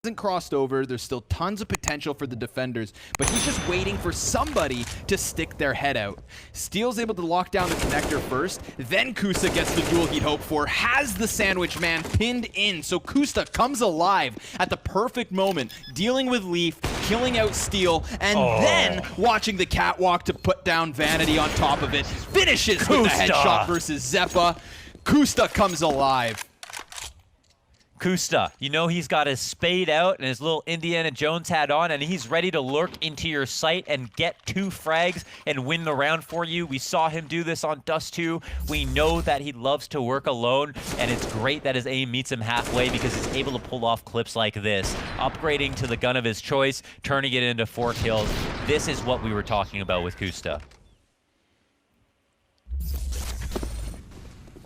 Hasn't crossed over. There's still tons of potential for the defenders, but he's just waiting for somebody to stick their head out. Steel's able to lock down the connector first, then Kusta gets the duel he'd hoped for, has the sandwich man pinned in, so Kusta comes alive at the perfect moment, dealing with Leaf, killing out Steel, and then watching the catwalk to put down Vanity on top of it. Finishes with the headshot versus Zeppa. Kusta comes alive. Kusta, you know he's got his spade out and his little Indiana Jones hat on, and he's ready to lurk into your sight and get 2 frags and win the round for you. We saw him do this on Dust 2. We know that he loves to work alone, and it's great that his aim meets him halfway because he's able to pull off clips like this, upgrading to the gun of his choice, turning it into 4 kills. This is what we were talking about with Kusta.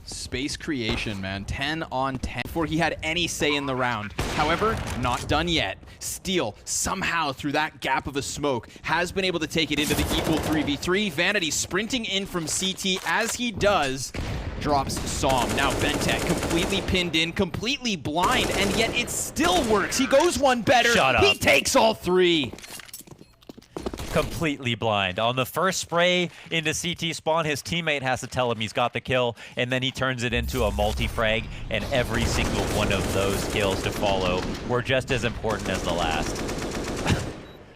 Space creation, man. 10 on 10 before he had any say in the round. However, not done yet. Steel, somehow through that gap of a smoke, has been able to take it into the equal 3v3. Vanity sprinting in from CT as he does. Drops Som. Now Bentek completely pinned in, completely blind, and yet it still works. He goes one better. Shut up. He takes all 3. Completely blind. On the first spray into CT spawn, his teammate has to tell him he's got the kill, and then he turns it into a multi-frag, and every single one of those kills to follow were just as important as the last.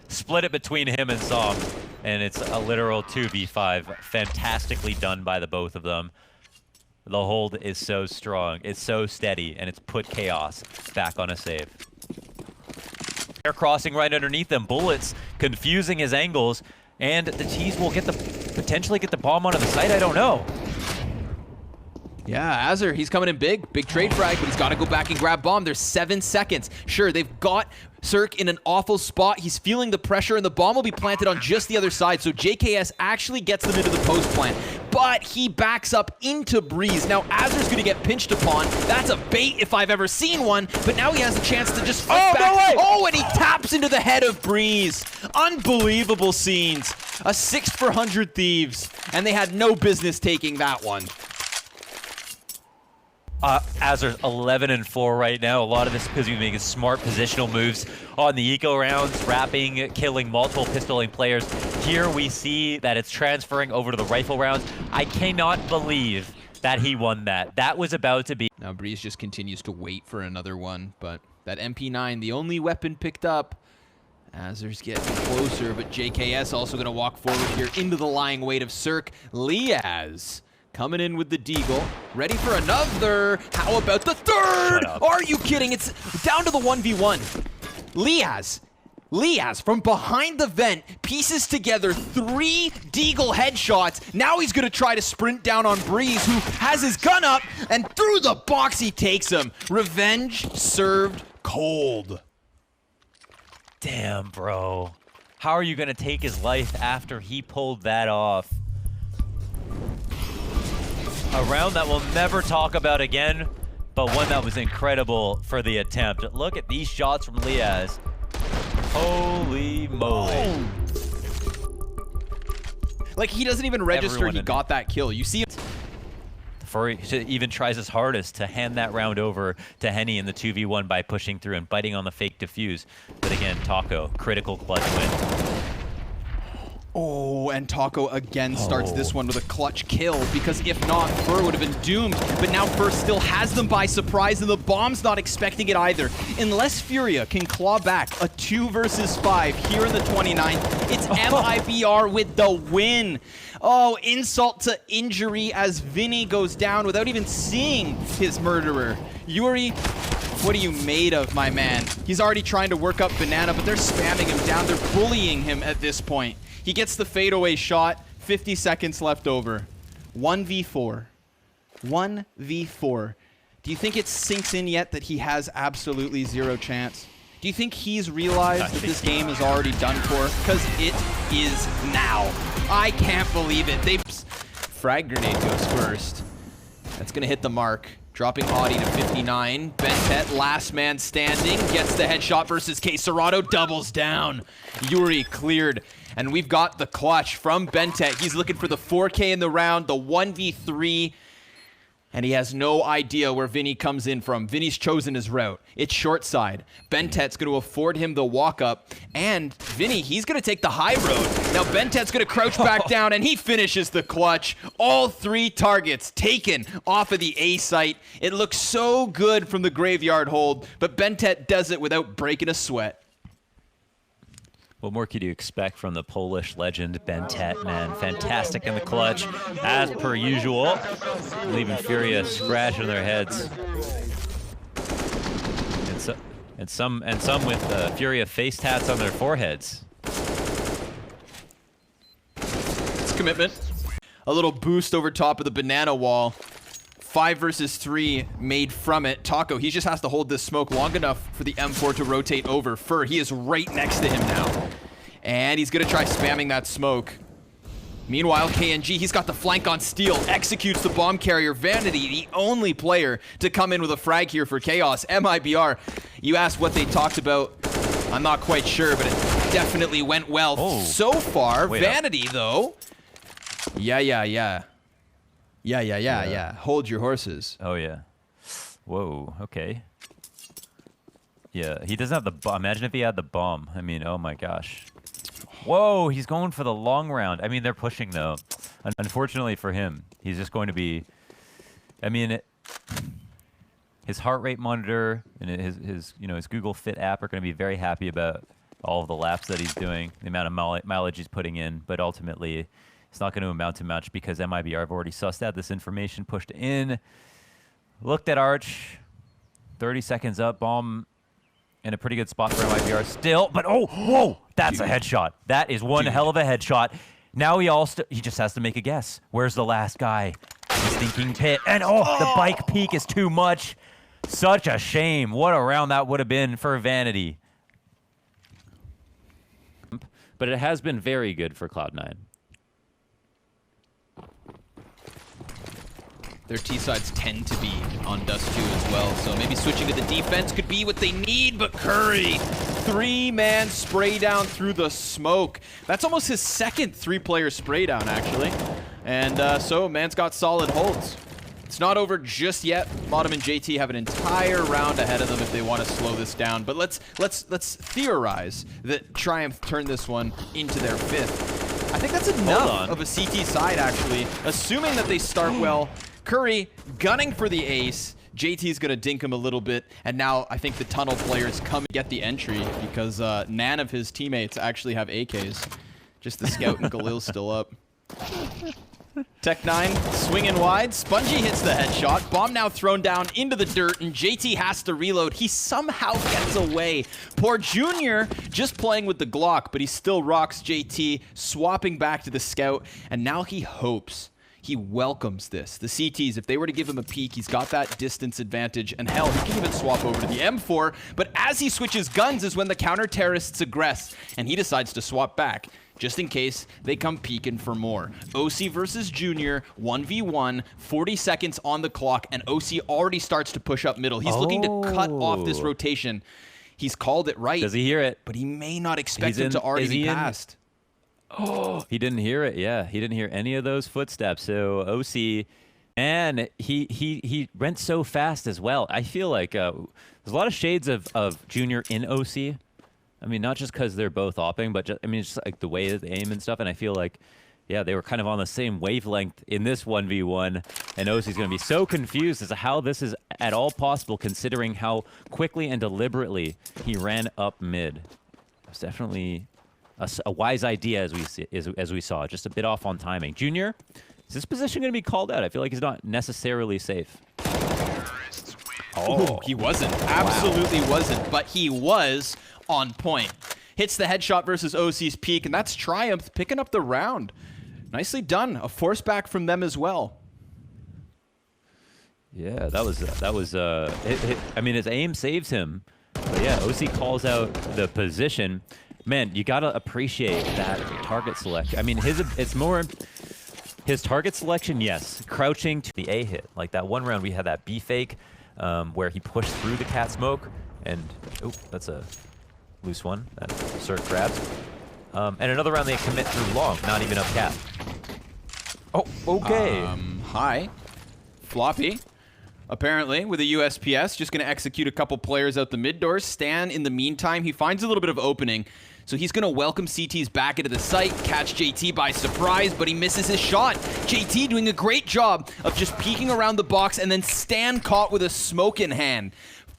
Split it between him and Som, and it's a literal 2v5. Fantastically done by the both of them. The hold is so strong, it's so steady, and it's put Chaos back on a save. They're crossing right underneath them. Bullets confusing his angles, and the T's will potentially get the bomb onto the site. I don't know. Yeah, Azur, he's coming in big trade frag, but he's got to go back and grab bomb. There's 7 seconds. Sure, they've got cerq in an awful spot. He's feeling the pressure, and the bomb will be planted on just the other side, so JKS actually gets them into the post plant. But he backs up into brehze. Now Azur's going to get pinched upon. That's a bait if I've ever seen one, but now he has a chance to just flip back. No way! Oh, and he taps into the head of brehze. Unbelievable scenes. A 6 for 100 Thieves, and they had no business taking that one. Azur's 11-4 right now. A lot of this because he's making smart positional moves on the eco rounds, wrapping, killing multiple pistoling players. Here we see that it's transferring over to the rifle rounds. I cannot believe that he won that. That was about to be. Now brehze just continues to wait for another one, but that MP9, the only weapon picked up. Azur's getting closer, but JKS also going to walk forward here into the lying weight of cerq. Liaz coming in with the deagle, ready for another. How about the third? Are you kidding? It's down to the 1v1. Liaz from behind the vent pieces together 3 deagle headshots. Now he's gonna try to sprint down on brehze, who has his gun up, and through the box he takes him. Revenge served cold. Damn, bro. How are you gonna take his life after he pulled that off? A round that we'll never talk about again, but one that was incredible for the attempt. Look at these shots from Liaz. Holy moly. Like, he doesn't even register he got that kill. You see it. Before he even tries his hardest to hand that round over to Henny in the 2v1 by pushing through and biting on the fake defuse. But again, Taco, critical clutch win. Oh, and Taco again starts this one with a clutch kill, because if not, Fur would have been doomed. But now Fur still has them by surprise, and the bomb's not expecting it either. Unless Furia can claw back a 2 versus 5 here in the 29th, it's MIBR with the win. Oh, insult to injury as Vinny goes down without even seeing his murderer. Yuri, what are you made of, my man? He's already trying to work up Banana, but they're spamming him down. They're bullying him at this point. He gets the fadeaway shot, 50 seconds left over. 1v4. 1v4. Do you think it sinks in yet that he has absolutely 0 chance? Do you think he's realized that this game is already done for? Because it is now. I can't believe it. Frag grenade goes first. That's going to hit the mark. Dropping Audi to 59. Bentet, last man standing, gets the headshot versus K. Serato, doubles down. Yuri cleared. And we've got the clutch from Bentet. He's looking for the 4K in the round, the 1v3. and he has no idea where Vinny comes in from. Vinny's chosen his route. It's short side. Bentet's going to afford him the walk up, and Vinny, he's going to take the high road. Now Bentet's going to crouch back down, and he finishes the clutch. All 3 targets taken off of the A site. It looks so good from the graveyard hold, but Bentet does it without breaking a sweat. What more could you expect from the Polish legend, Bentet, man? Fantastic in the clutch, as per usual, leaving Furia scratching their heads. And some with Furia face tats on their foreheads. It's commitment. A little boost over top of the banana wall. 5 versus 3 made from it. Taco, he just has to hold this smoke long enough for the M4 to rotate over. Fur, he is right next to him now. And he's going to try spamming that smoke. Meanwhile, KNG, he's got the flank on Steel, executes the bomb carrier. Vanity, the only player to come in with a frag here for Chaos. MIBR, you asked what they talked about. I'm not quite sure, but it definitely went well so far. Wait Vanity, though. Yeah. Hold your horses. Oh, yeah. Whoa, okay. Yeah, he doesn't have the bomb. Imagine if he had the bomb. I mean, oh my gosh. Whoa, he's going for the long round. I mean, they're pushing, though. Unfortunately for him, he's just going to be... I mean, his heart rate monitor and his Google Fit app are going to be very happy about all of the laps that he's doing, the amount of mileage he's putting in, but ultimately... it's not going to amount to much because MIBR have already sussed out this information, pushed in, looked at Arch, 30 seconds up, bomb in a pretty good spot for MIBR still, but whoa, that's a headshot. That is one hell of a headshot. Now he just has to make a guess. Where's the last guy? He's thinking pit, and the bike peak is too much. Such a shame. What a round that would have been for Vanity. But it has been very good for Cloud9. Their T-sides tend to be on Dust 2 as well, so maybe switching to the defense could be what they need, but Curry, 3-man spray down through the smoke. That's almost his second 3-player spray down, actually. And so Man's got solid holds. It's not over just yet. Bottom and JT have an entire round ahead of them if they want to slow this down, but let's theorize that Triumph turned this one into their 5th. I think that's enough of a CT side, actually, assuming that they start well. Curry gunning for the ace. JT's going to dink him a little bit. And now I think the tunnel players come and get the entry because none of his teammates actually have AKs. Just the scout and Galil's still up. Tech9 swinging wide. Spongy hits the headshot. Bomb now thrown down into the dirt, and JT has to reload. He somehow gets away. Poor Junior just playing with the Glock, but he still rocks JT, swapping back to the scout, and now he hopes. He welcomes this. The CTs, if they were to give him a peek, he's got that distance advantage, and hell, he can even swap over to the M4, but as he switches guns is when the counter-terrorists aggress, and he decides to swap back, just in case they come peeking for more. OC versus Junior, 1v1, 40 seconds on the clock, and OC already starts to push up middle. He's looking to cut off this rotation. He's called it right. Does he hear it? But he may not expect him to already be passed. Oh, he didn't hear it. Yeah, he didn't hear any of those footsteps. So OC, and he went so fast as well. I feel like there's a lot of shades of Junior in OC. I mean, not just because they're both opping, but just, I mean, just like the way that they aim and stuff. And I feel like, yeah, they were kind of on the same wavelength in this 1v1. And OC's going to be so confused as to how this is at all possible, considering how quickly and deliberately he ran up mid. It's definitely a wise idea, as we saw, just a bit off on timing. Junior, is this position going to be called out? I feel like he's not necessarily safe. Oh, he wasn't. Absolutely wasn't. But he was on point. Hits the headshot versus OC's peak, and that's Triumph picking up the round. Nicely done. A force back from them as well. Yeah, that was. I mean, his aim saves him, but yeah, OC calls out the position. Man, you gotta appreciate that target selection. I mean, it's more his target selection. Yes, crouching to the A hit. Like that one round, we had that B fake where he pushed through the cat smoke, and oh, that's a loose one that cerq grabs. And another round they commit through long, not even up cap. Oh, okay. Hi. flamie, apparently, with a USPS, just going to execute a couple players out the mid doors. Stan, in the meantime, he finds a little bit of opening. So he's going to welcome CTs back into the site, catch JT by surprise, but he misses his shot. JT doing a great job of just peeking around the box, and then Stan caught with a smoke in hand.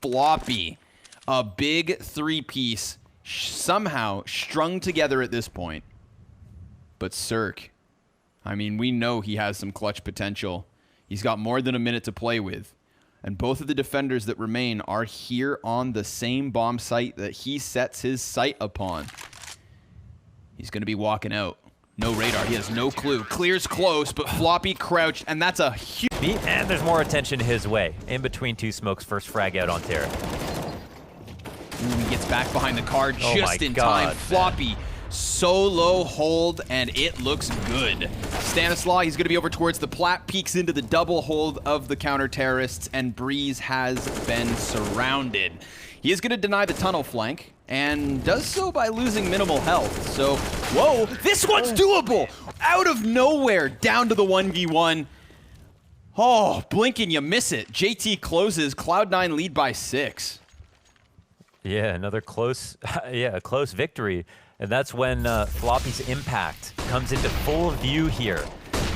Flamie, a big three-piece, somehow strung together at this point. But cerq, I mean, we know he has some clutch potential. He's got more than a minute to play with. And both of the defenders that remain are here on the same bomb site that he sets his sight upon. He's going to be walking out. No radar. He has no clue. Clears close, but Flamie crouched, and that's a huge... And there's more attention his way. In between two smokes, first frag out on tarik. He gets back behind the car just in God, time. Flamie, solo hold, and it looks good. Stanislaw, he's going to be over towards the plat, peeks into the double hold of the counter-terrorists, and brehze has been surrounded. He is going to deny the tunnel flank, and does so by losing minimal health. So, whoa, this one's doable! Out of nowhere, down to the 1v1. Oh, blink and you miss it. JT closes, Cloud9 lead by 6. Yeah, another close, close victory. And that's when Flamie's impact comes into full view here.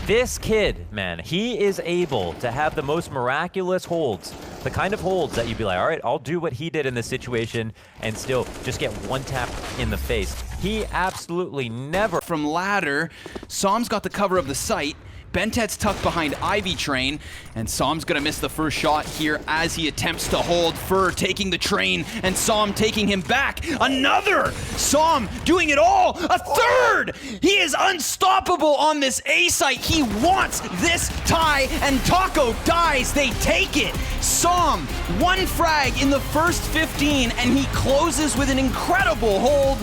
This kid, man, he is able to have the most miraculous holds. The kind of holds that you'd be like, all right, I'll do what he did in this situation and still just get one tap in the face. He absolutely never... From ladder, Psalm's got the cover of the site. Bentet's tucked behind Ivy Train, and Psalm's gonna miss the first shot here as he attempts to hold. Fur taking the train, and Psalm taking him back. Another! Psalm doing it all! A third! He is unstoppable on this A site. He wants this tie, and Taco dies. They take it. Psalm, one frag in the first 15, and he closes with an incredible hold.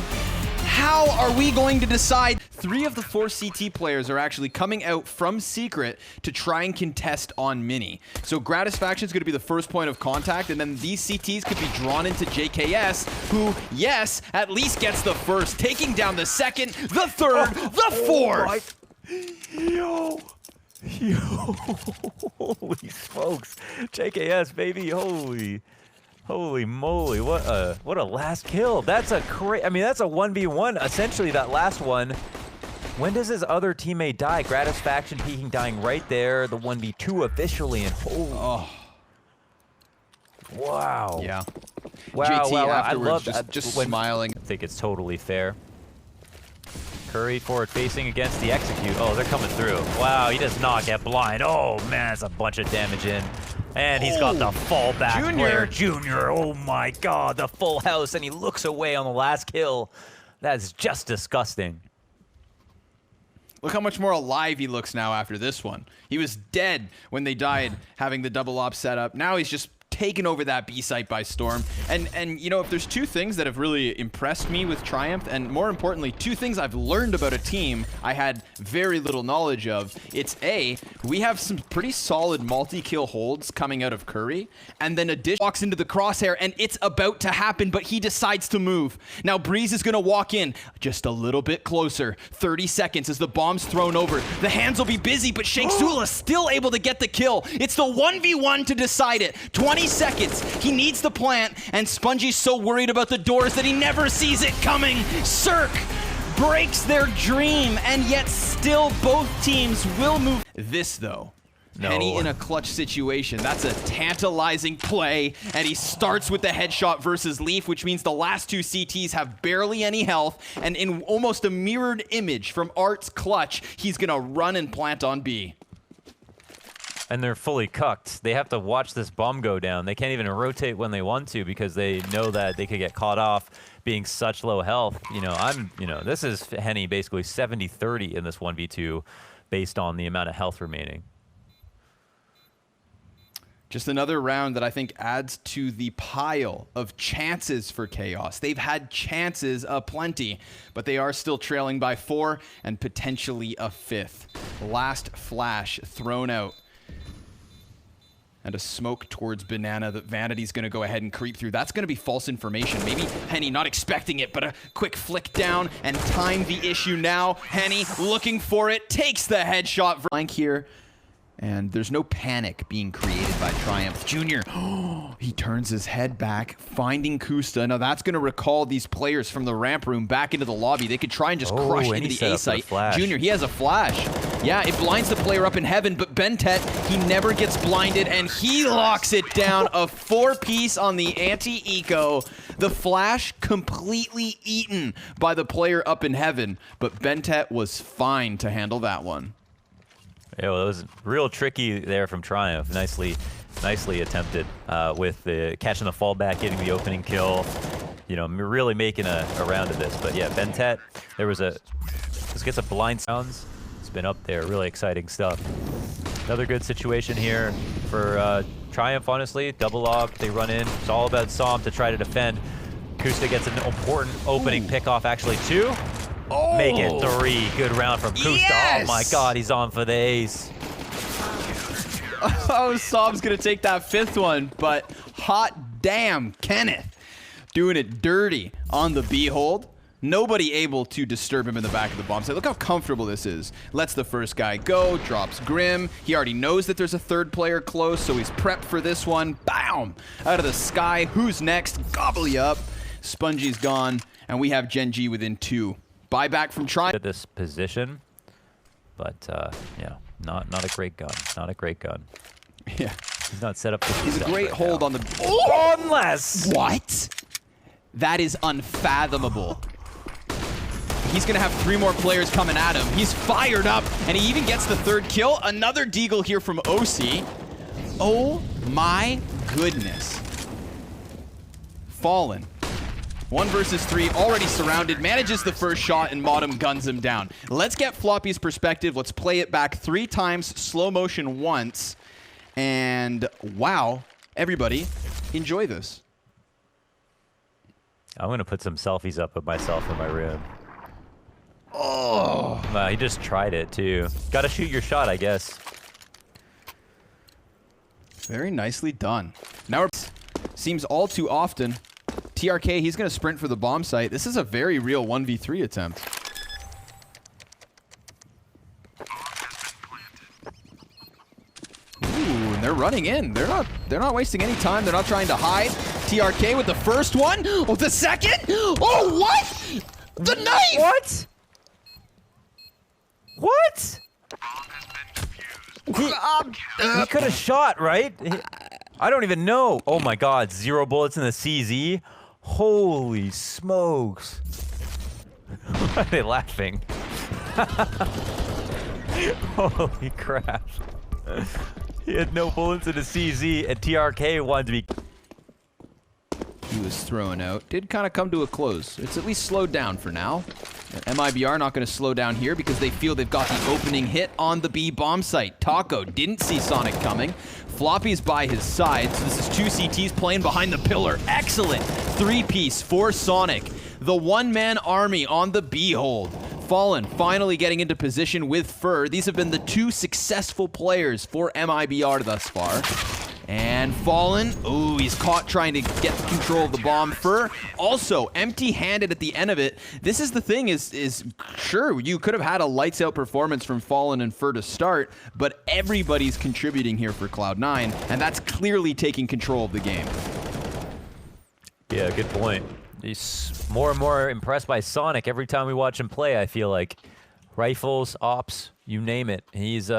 How are we going to decide? 3 of the 4 CT players are actually coming out from Secret to try and contest on Mini. So Gratisfaction is going to be the first point of contact, and then these CTs could be drawn into JKS, who, yes, at least gets the first, taking down the second, the third, the fourth. Yo, holy smokes, JKS, baby, Holy moly, what a last kill. That's a that's a 1v1, essentially that last one. When does his other teammate die? Gratisfaction peeking, dying right there. The 1v2 officially, and wow. Yeah. Wow, JT wow. I afterwards love just smiling. I think it's totally fair. Curry forward facing against the execute. Oh, they're coming through. Wow, he does not get blind. Oh man, that's a bunch of damage in. And he's got the fallback player, Junior. Oh my God, the full house, and he looks away on the last kill. That's just disgusting. Look how much more alive he looks now after this one. He was dead when they died having the double op set up. Now he's just taken over that B site by storm. And you know, if there's 2 things that have really impressed me with Triumph, and more importantly, 2 things I've learned about a team I had very little knowledge of, it's A, we have some pretty solid multi-kill holds coming out of Curry, and then a dish walks into the crosshair, and it's about to happen, but he decides to move. Now brehze is gonna walk in just a little bit closer. 30 seconds as the bomb's thrown over. The hands will be busy, but Shanksula still able to get the kill. It's the 1v1 to decide it. 20 seconds. He needs the plant, and Spongey's so worried about the doors that he never sees it coming. cerq breaks their dream, and yet still both teams will move. This, though, no. Henny in a clutch situation. That's a tantalizing play, and he starts with the headshot versus Leaf, which means the last 2 CTs have barely any health, and in almost a mirrored image from Art's clutch, he's gonna run and plant on B. And they're fully cucked. They have to watch this bomb go down. They can't even rotate when they want to because they know that they could get caught off being such low health. This is Henny basically 70-30 in this 1v2 based on the amount of health remaining. Just another round that I think adds to the pile of chances for Chaos. They've had chances aplenty, but they are still trailing by 4 and potentially a 5th. Last flash thrown out. And a smoke towards Banana that Vanity's going to go ahead and creep through. That's going to be false information. Maybe Henny not expecting it, but a quick flick down and time the issue now. Henny looking for it, takes the headshot. Flank here. And there's no panic being created by Triumph. Junior, he turns his head back, finding Kusta. Now that's going to recall these players from the ramp room back into the lobby. They could try and just crush into the A site. Junior, he has a flash. Yeah, it blinds the player up in heaven, but Bentet, he never gets blinded, and he locks it down. A 4-piece on the anti-eco. The flash completely eaten by the player up in heaven, but Bentet was fine to handle that one. Yeah, well, it was real tricky there from Triumph. Nicely attempted with the catching the fallback, getting the opening kill. You know, really making a round of this. But yeah, Bentet, there was this gets a blind sounds. It's been up there, really exciting stuff. Another good situation here for Triumph, honestly. Double log, they run in. It's all about Som to try to defend. Kusta gets an important opening pickoff, actually, too. Oh. Make it 3. Good round from Kusta. Yes! Oh my god, he's on for the ace. Oh, Som's going to take that 5th one, but hot damn, Kenneth doing it dirty on the B-hold. Nobody able to disturb him in the back of the bomb site. Look how comfortable this is. Lets the first guy go, drops Grim. He already knows that there's a 3rd player close, so he's prepped for this one. Bam! Out of the sky. Who's next? Gobble you up. Spongy's gone, and we have Gen G within 2. Buyback from Triumph. At this position, but yeah, not a great gun. Not a great gun. Yeah. He's not set up for He's a great right hold now. on the... Oh! Unless... What? That is unfathomable. He's going to have 3 more players coming at him. He's fired up, and he even gets the 3rd kill. Another deagle here from OC. Oh my goodness. Fallen. 1 versus 3, already surrounded, manages the first shot, and Modem guns him down. Let's get Floppy's perspective. Let's play it back 3 times, slow motion once. And wow, everybody, enjoy this. I'm going to put some selfies up of myself in my room. Oh. He just tried it, too. Got to shoot your shot, I guess. Very nicely done. Now, seems all too often. TRK, he's going to sprint for the bomb site. This is a very real 1v3 attempt. Ooh, and they're running in. They're not wasting any time. They're not trying to hide. TRK with the first one. Oh, the second? Oh, what? The knife! What? What? He could have shot, right? I don't even know. Oh my god, 0 bullets in the CZ. Holy smokes. Why are they laughing? Holy crap. He had no bullets in the CZ, and TRK wanted to be... He was thrown out. Did kind of come to a close. It's at least slowed down for now. And MIBR not going to slow down here because they feel they've got the opening hit on the B bomb site. Taco didn't see Sonic coming. Floppy's by his side, so this is 2 CTs playing behind the pillar. Excellent 3-piece for Sonic. The one-man army on the B hold. Fallen finally getting into position with Fur. These have been the 2 successful players for MIBR thus far. And Fallen, ooh, he's caught trying to get control of the bomb. Fur also empty-handed at the end of it. This is the thing is sure, you could have had a lights-out performance from Fallen and Fur to start, but everybody's contributing here for Cloud9, and that's clearly taking control of the game. Yeah, good point. He's more and more impressed by Sonic every time we watch him play, I feel like. Rifles, ops, you name it. He's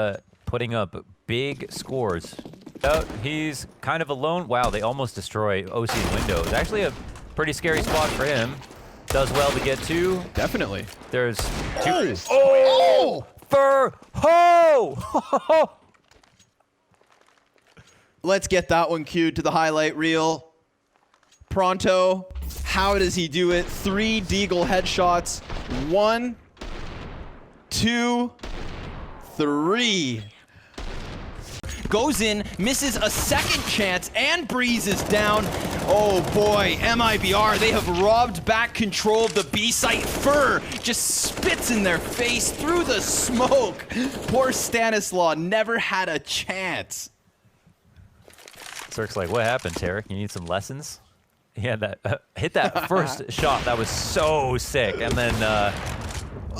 putting up big scores. He's kind of alone. Wow, they almost destroy OC window. It's actually a pretty scary spot for him. Does well to get 2. Definitely. There's 2. Oh! Fur! Ho! Let's get that one queued to the highlight reel. Pronto. How does he do it? 3 deagle headshots. 1, 2, 3. Goes in, misses a second chance, and brehze is down. Oh boy, MIBR, they have robbed back control of the B site. Fur just spits in their face through the smoke. Poor Stanislaw never had a chance. cerq's like, what happened, Tarik? You need some lessons? He had that, hit that first shot. That was so sick. And then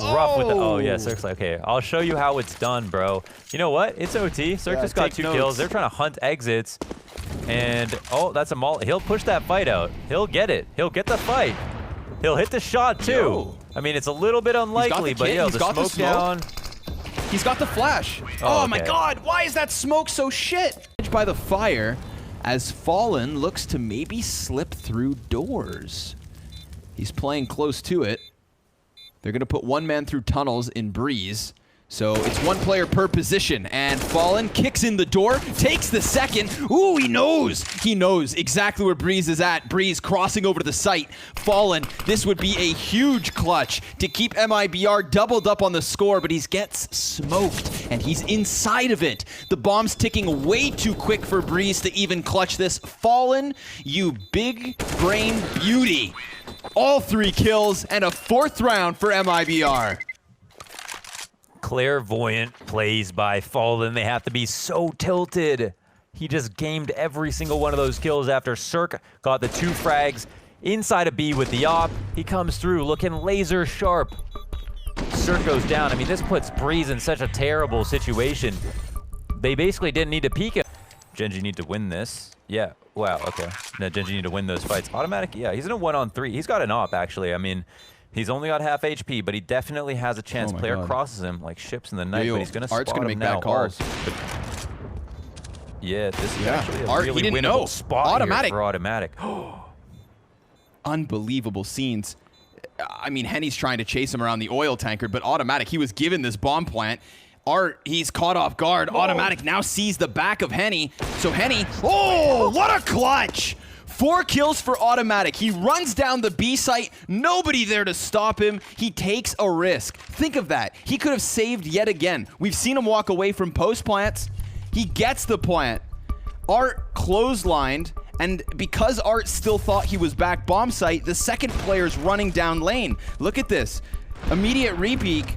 rough with the... Oh, yeah, cerq's like, okay, I'll show you how it's done, bro. You know what? It's OT. cerq just got 2 kills. They're trying to hunt exits. And, oh, that's a malt. He'll push that fight out. He'll get it. He'll get the fight. He'll hit the shot, too. Yo. I mean, it's a little bit unlikely, but, yo, the smoke down... He's got the flash. Oh, my God. Why is that smoke so shit? By the fire, as Fallen looks to maybe slip through doors. He's playing close to it. They're going to put one man through tunnels in brehze. So it's 1 player per position, and Fallen kicks in the door, takes the second. Ooh, he knows. He knows exactly where brehze is at. brehze crossing over to the site. Fallen, this would be a huge clutch to keep MIBR doubled up on the score, but he gets smoked, and he's inside of it. The bomb's ticking way too quick for brehze to even clutch this. Fallen, you big brain beauty. All 3 kills and a 4th round for MIBR. Clairvoyant plays by Fallen. They have to be so tilted. He just gamed every single one of those kills after cerq got the 2 frags inside of B with the op. He comes through looking laser sharp. cerq goes down. I mean, this puts brehze in such a terrible situation. They basically didn't need to peek it. Gen.G need to win this. Yeah, wow, okay. No, Gen.G need to win those fights. Automatic, yeah, he's in a 1-on-3. He's got an op, actually. I mean, he's only got half HP, but he definitely has a chance. Player crosses him like ships in the night, but he's going to spot him now. Calls. Yeah, this is actually a really winnable spot here for automatic. Unbelievable scenes. I mean, Henny's trying to chase him around the oil tanker, but automatic, he was given this bomb plant. Art, he's caught off guard. Automatic now sees the back of Henny. So Henny, oh, what a clutch! 4 kills for automatic. He runs down the B site. Nobody there to stop him. He takes a risk. Think of that. He could have saved yet again. We've seen him walk away from post plants. He gets the plant. Art clotheslined, and because Art still thought he was back bomb site, the second player's running down lane. Look at this. Immediate repeak.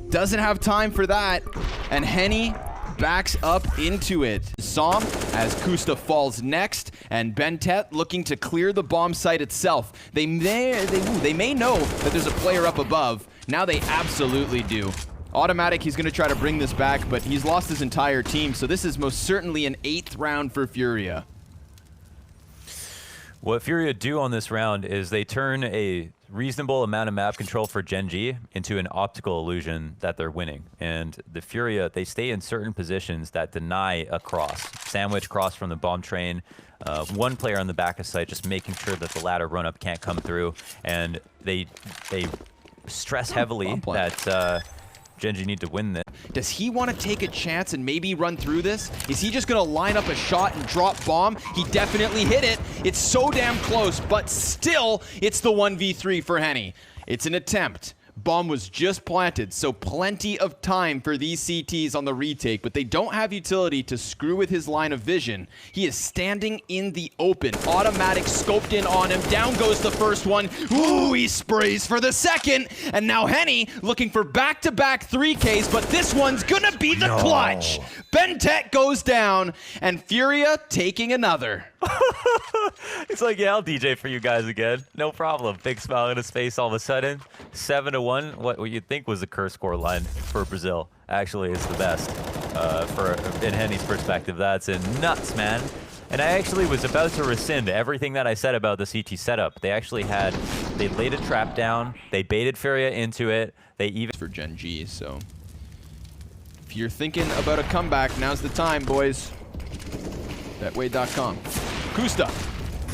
Doesn't have time for that. And Henny backs up into it. Som as Kusta falls next, and Bentet looking to clear the bomb site itself. They may know that there's a player up above. Now they absolutely do. Automatic, he's going to try to bring this back, but he's lost his entire team, so this is most certainly an 8th round for Furia. What Furia do on this round is they turn a reasonable amount of map control for Gen.G into an optical illusion that they're winning. And the Furia, they stay in certain positions that deny a cross. Sandwich cross from the bomb train. 1 player on the back of site just making sure that the ladder run-up can't come through. And they stress heavily that Gen.G need to win this. Does he want to take a chance and maybe run through this? Is he just going to line up a shot and drop bomb? He definitely hit it. It's so damn close, but still, it's the 1v3 for Henny. It's an attempt. Bomb was just planted, so plenty of time for these CTs on the retake, but they don't have utility to screw with his line of vision. He is standing in the open. Automatic scoped in on him. Down goes the first one. Ooh, he sprays for the second. And now Henny looking for back-to-back 3Ks, but this one's gonna be the clutch. Bentet goes down, and Furia taking another. It's like, yeah, I'll DJ for you guys again. No problem. Big smile on his face all of a sudden. 7-1. What you'd think was a curse score line for Brazil. Actually, it's the best in Henny's perspective. That's nuts, man. And I actually was about to rescind everything that I said about the CT setup. They actually they laid a trap down. They baited Furia into it. They even... For Gen.G, so... If you're thinking about a comeback, now's the time, boys. Betway.com. Kusta,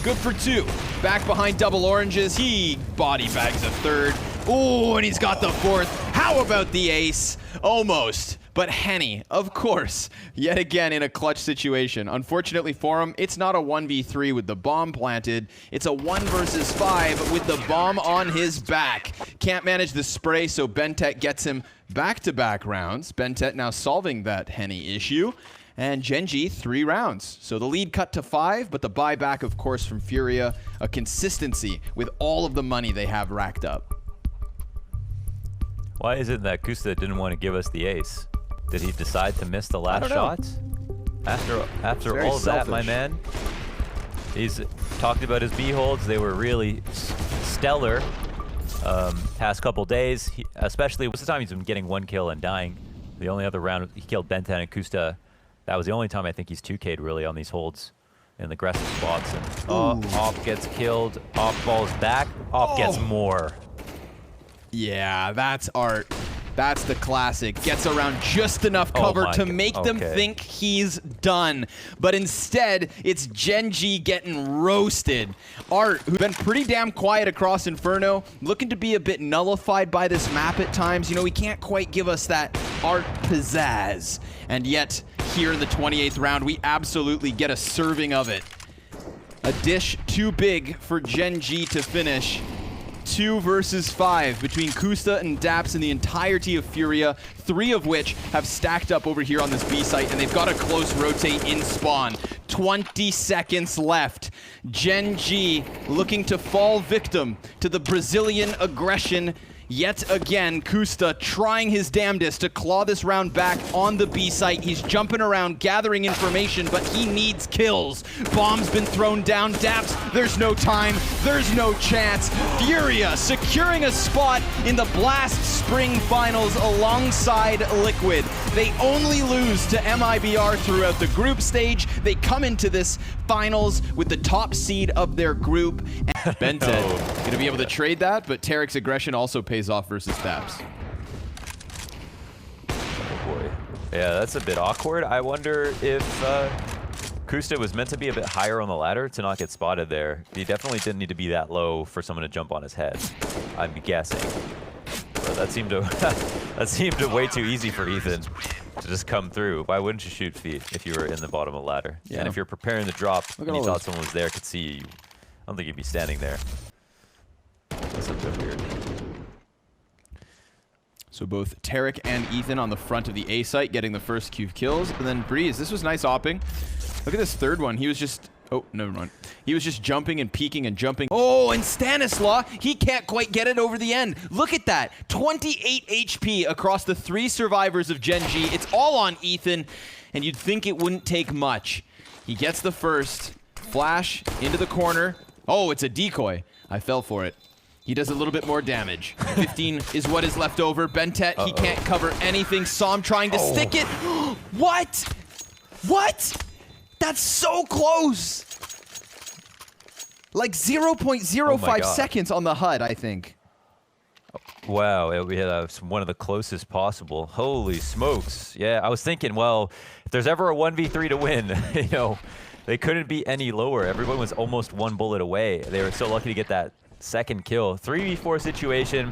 good for 2. Back behind double oranges. He body bags a 3rd. Ooh, and he's got the 4th. How about the ace? Almost. But Henny, of course, yet again in a clutch situation. Unfortunately for him, it's not a 1v3 with the bomb planted. It's a 1 versus 5 with the bomb on his back. Can't manage the spray, so Bentet gets him back-to-back rounds. Bentet now solving that Henny issue. And Gen.G 3 rounds. So the lead cut to 5, but the buyback, of course, from Furia, a consistency with all of the money they have racked up. Why is it that Kusta didn't want to give us the ace? Did he decide to miss the last shot? After all of that, my man. He's talked about his B holds. They were really stellar. past couple days, especially most of the time he's been getting 1 kill and dying. The only other round he killed Benten and Kusta. That was the only time I think he's 2K'd really on these holds in the aggressive spots. And Op gets killed, Op falls back, Op gets more. Yeah, that's art. That's the classic. Gets around just enough cover to make them think he's done. But instead, it's Gen G getting roasted. Art, who's been pretty damn quiet across Inferno, looking to be a bit nullified by this map at times. You know, he can't quite give us that Art pizzazz. And yet, here in the 28th round, we absolutely get a serving of it. A dish too big for Gen G to finish. 2 versus 5 between Kusta and Daps and the entirety of Furia, 3 of which have stacked up over here on this B site, and they've got a close rotate in spawn. 20 seconds left. Gen G looking to fall victim to the Brazilian aggression. Yet again, Kusta trying his damnedest to claw this round back on the B site. He's jumping around, gathering information, but he needs kills. Bomb's been thrown down. Daps, there's no time. There's no chance. Furia securing a spot in the Blast Spring Finals alongside Liquid. They only lose to MIBR throughout the group stage. They come into this finals with the top seed of their group. And Benten gonna be able to trade that, but Tarik's aggression also pays off versus Daps. Oh boy. Yeah, that's a bit awkward. I wonder if Kusta was meant to be a bit higher on the ladder to not get spotted there. He definitely didn't need to be that low for someone to jump on his head, I'm guessing. But that seemed to way too easy for Ethan to just come through. Why wouldn't you shoot feet if you were in the bottom of the ladder? Yeah. And if you're preparing the drop and you thought someone was there, could see you, I don't think you'd be standing there. That's a bit weird. So both Tarik and Ethan on the front of the A site getting the first few kills. And then brehze, this was nice opping. Look at this third one. He was just... Oh, never mind. He was just jumping and peeking and jumping. Oh, and Stanislaw, he can't quite get it over the end. Look at that. 28 HP across the 3 survivors of Gen G. It's all on Ethan, and you'd think it wouldn't take much. He gets the first. Flash into the corner. Oh, it's a decoy. I fell for it. He does a little bit more damage. 15 is what is left over. Bentet, he can't cover anything. Saw him trying to stick it. What? What? That's so close. Like 0.05 seconds on the HUD, I think. Wow, we had one of the closest possible. Holy smokes. Yeah, I was thinking, well, if there's ever a 1v3 to win, you know, they couldn't be any lower. Everyone was almost 1 bullet away. They were so lucky to get that second kill. 3v4 situation.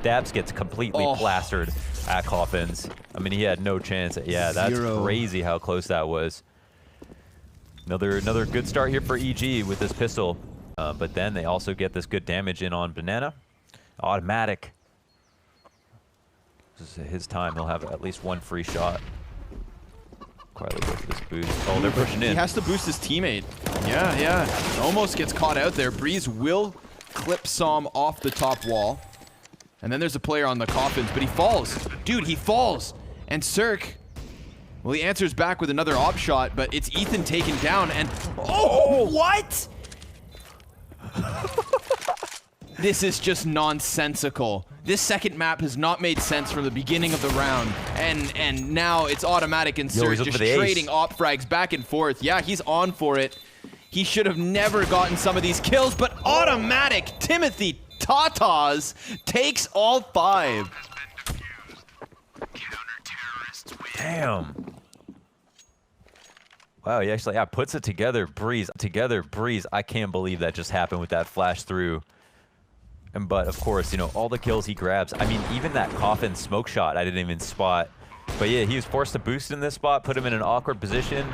Daps gets completely plastered at Coffins. I mean, he had no chance. Yeah, that's crazy how close that was. Another good start here for EG with this pistol. But then they also get this good damage in on Banana. Automatic. This is his time. He'll have at least 1 free shot. Quietly go for this boost. Oh, they're pushing in. He has to boost his teammate. Yeah, yeah. Almost gets caught out there. brehze will clip Som off the top wall. And then there's a player on the Coffins, but he falls. Dude, he falls. And cerq, well, he answers back with another op shot, but it's Ethan taken down, and oh, what? This is just nonsensical. This second map has not made sense from the beginning of the round, and now it's automatic, and cerq just trading op frags back and forth. Yeah, he's on for it. He should have never gotten some of these kills, but automatic Timothy Tatas takes all 5. Damn. Wow, he actually puts it together. brehze. I can't believe that just happened with that flash through. But of course, you know, all the kills he grabs. I mean, even that Coffin smoke shot I didn't even spot. But yeah, he was forced to boost in this spot, put him in an awkward position.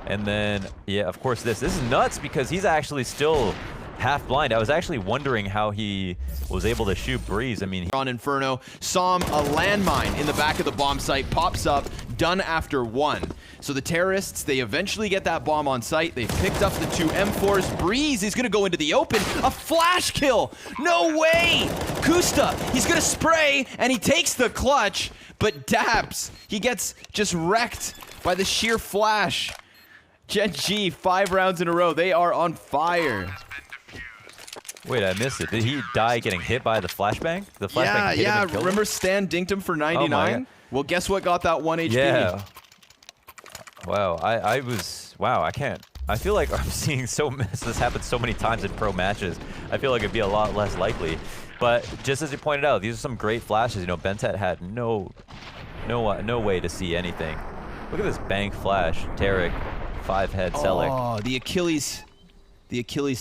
And then, yeah, of course, this is nuts because he's actually still half blind. I was actually wondering how he was able to shoot brehze. I mean, on Inferno, Som, a landmine in the back of the bomb site, pops up, done after 1. So the terrorists, they eventually get that bomb on site. They've picked up the 2 M4s. brehze is gonna go into the open. A flash kill! No way! Kusta, he's gonna spray, and he takes the clutch, but Daps, he gets just wrecked by the sheer flash. Gen G, 5 rounds in a row. They are on fire. Wait, I missed it. Did he die getting hit by the flashbang? The flashbang hit him and killed him? Remember Stan dinked him for 99? Well, guess what got that 1 HP? Yeah. Wow, I can't. I feel like I'm seeing this happen so many times in pro matches. I feel like it'd be a lot less likely. But just as you pointed out, these are some great flashes. You know, Bentet had no way to see anything. Look at this bank flash. tarik, 5-head, cerq. Oh, the Achilles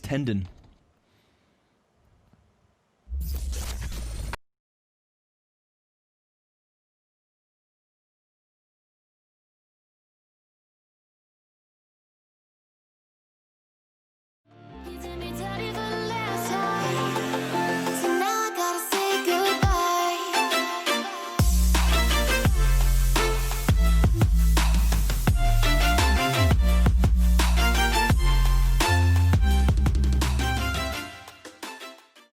tendon.